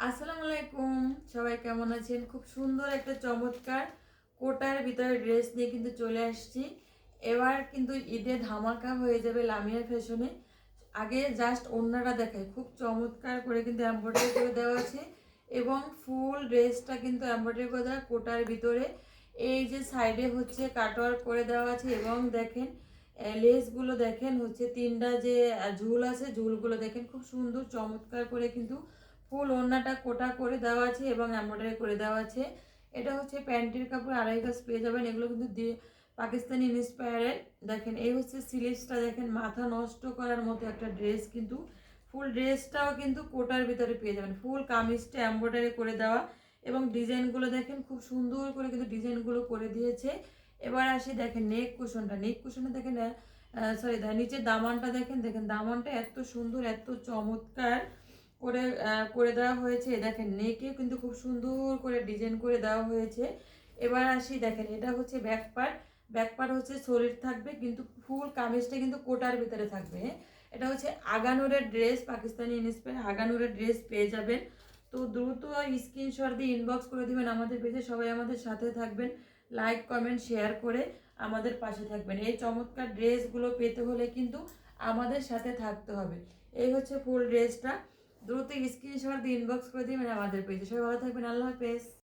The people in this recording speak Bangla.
আসসালামু আলাইকুম। সবাই কেমন আছেন? খুব সুন্দর একটা চমৎকার কোটার ভিতরে ড্রেস নিয়ে কিন্তু চলে আসছি। এবার কিন্তু ঈদে ধামাকা হয়ে যাবে লামিয়া ফ্যাশনে। আগে জাস্ট ওড়নাটা দেখাই, খুব চমৎকার করে কিন্তু এমব্রয়ডারি করে দেওয়া আছে এবং ফুল ড্রেসটা কিন্তু এমব্রয়ডারি করে দেওয়া কোটার ভিতরে। এই যে সাইডে হচ্ছে কাটওয়ার্ক করে দেওয়া আছে এবং দেখেন লেসগুলো দেখেন হচ্ছে তিনটা যে ঝুল আছে, ঝুলগুলো দেখেন খুব সুন্দর চমৎকার করে কিন্তু ফুল ওড়নাটা কোটা করে দেওয়া আছে এবং এমব্রয়ডারি করে দেওয়া আছে। এটা হচ্ছে প্যান্টের কাপড়, আড়াই গজ পেয়ে যাবেন। এগুলো কিন্তু পাকিস্তানি ইন্সপায়ারের। দেখেন এই হচ্ছে স্লিভসটা, দেখেন মাথা নষ্ট করার মতো একটা ড্রেস কিন্তু। ফুল ড্রেসটাও কিন্তু কোটার ভিতরে পেয়ে যাবেন, ফুল কামিজটা এমব্রয়ডারি করে দেওয়া এবং ডিজাইনগুলো দেখেন খুব সুন্দর করে কিন্তু ডিজাইনগুলো করে দিয়েছে। এবার আসি দেখেন নেক কুশনটা, নেক কুশনটা দেখেন সরি নিচের দামানটা দেখেন, দেখেন দামানটা এত সুন্দর এত চমৎকার করে করে দেওয়া হয়েছে। দেখেন নেকে কিন্তু খুব সুন্দর করে ডিজাইন করে দেওয়া হয়েছে। এবার আসি দেখেন এটা হচ্ছে ব্যাক পার্ট, ব্যাক পার্ট হচ্ছে শরীর থাকবে কিন্তু ফুল কামিজটা কিন্তু কোটার ভিতরে থাকবে। হ্যাঁ, এটা হচ্ছে আগানুরের ড্রেস, পাকিস্তানি ইন্সপায়ার আগানুরের ড্রেস পেয়ে যাবেন। তো দ্রুত স্ক্রিনশট দিয়ে ইনবক্স করে দিবেন আমাদের পেজে। সবাই আমাদের সাথে থাকবেন, লাইক কমেন্ট শেয়ার করে আমাদের পাশে থাকবেন। এই চমৎকার ড্রেসগুলো পেতে হলে কিন্তু আমাদের সাথে থাকতে হবে। এই হচ্ছে ফুল ড্রেসটা। দ্রুত স্ক্রিনশট দিয়ে ইনবক্স করে দিবেন আমাদের পেজে। সবাই ভালো থাকবেন, আল্লাহ হাফেজ।